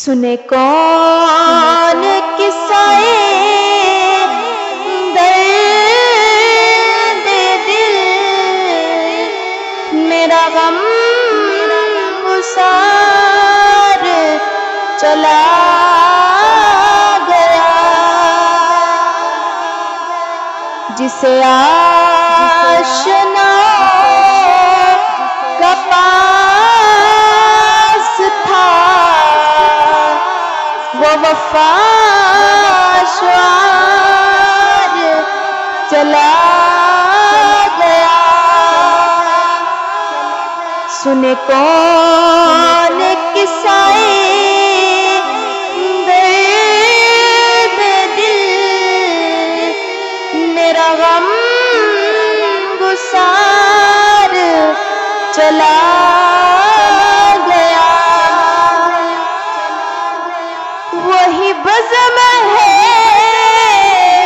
سنے کون قصے درد دل، میرا غم گسار چلا گیا، جسے آشنا کا پاس تھا وہ وفا شعار چلا گیا۔ سنے کون قصے درد دل، میرا غم گسار چلا گیا۔ وہی بزم ہے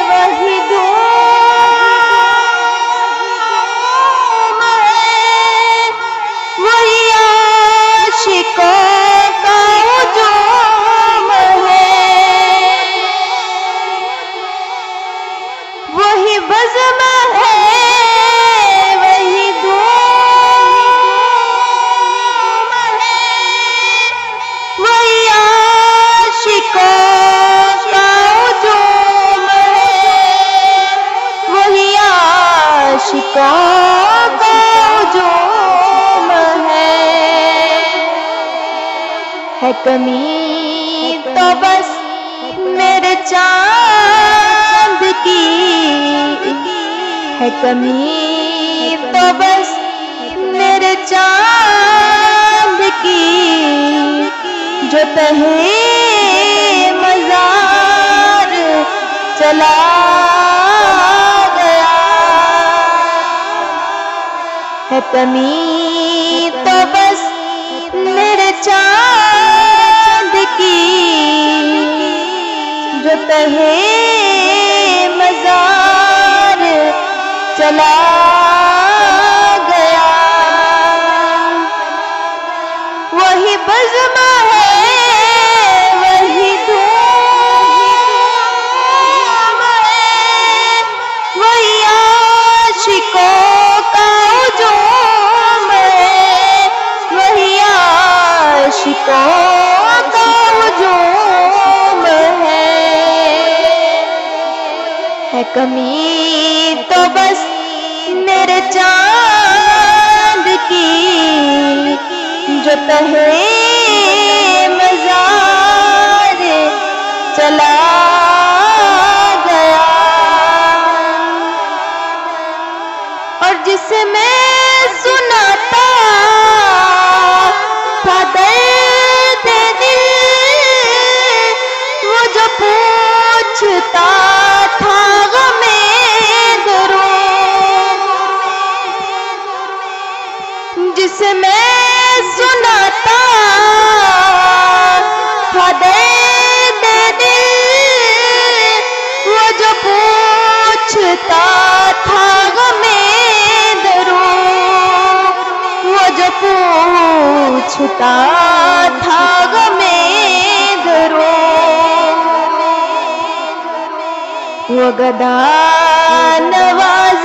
وہی دھوم ہے، وہی عاشقوں کا ہجوم ہے، وہی بزم ہے وہی دھوم ہے، وہی عاشقوں کا ہجوم ہے، وہی عاشقوں کا ہجوم ہے کمی تو بس میرے چاند کی، ہے کمی تو بس میرے چاند کی، جو تہے مزار چلا گیا، ہے کمی تو بس میرے چاند کی، جو تہے مزار چلا گیا۔ وہی بزم ہے وہی دھوم ہے، وہی عاشقوں کا ہجوم ہے، وہی عاشقوں کا ہجوم ہے کمی تو بس میرے چاند کی، جو تہے مزار چلا گیا۔ اور جسے میں سناتا تھا درد دل، وہ جو پوچھتا تھا غم درون، جسے میں سناتا تھا درد دل، وہ جو پوچھتا تھا غم درون، وہ جو پوچھتا تھا غم درون، وہ گدا نواز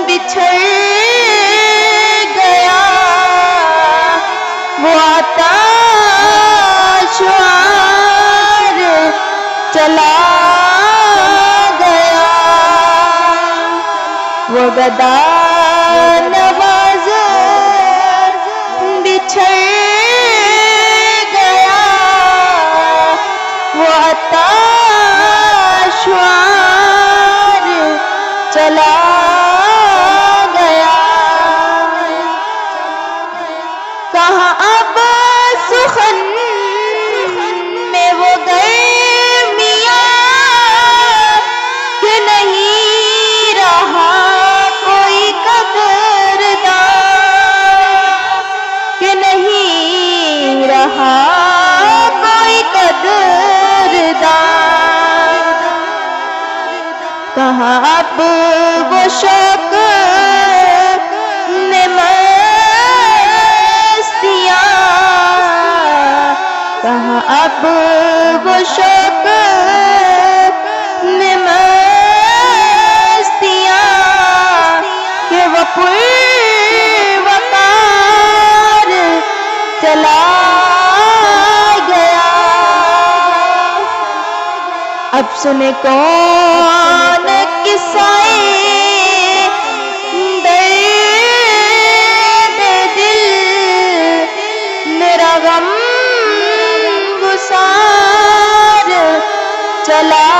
بچھڑ گیا، وہ آتش شعار چلا گیا، وہ گدا نواز بچھڑ گیا، وہ آتش شعار چلا گیا۔ کہاں اب سخن میں وہ گرمیاں کہ نہیں رہا کوئی قدردان، کہ نہیں رہا کوئی قدردان۔ کہاں اب وہ شوق کہاں اب وہ شوق میں مستیاں کہ وہ پروقار چلا گیا. اب سنے کون قصائے درد دل، میرا غم گسار چلا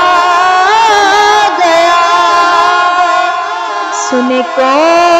گیا. سنے کون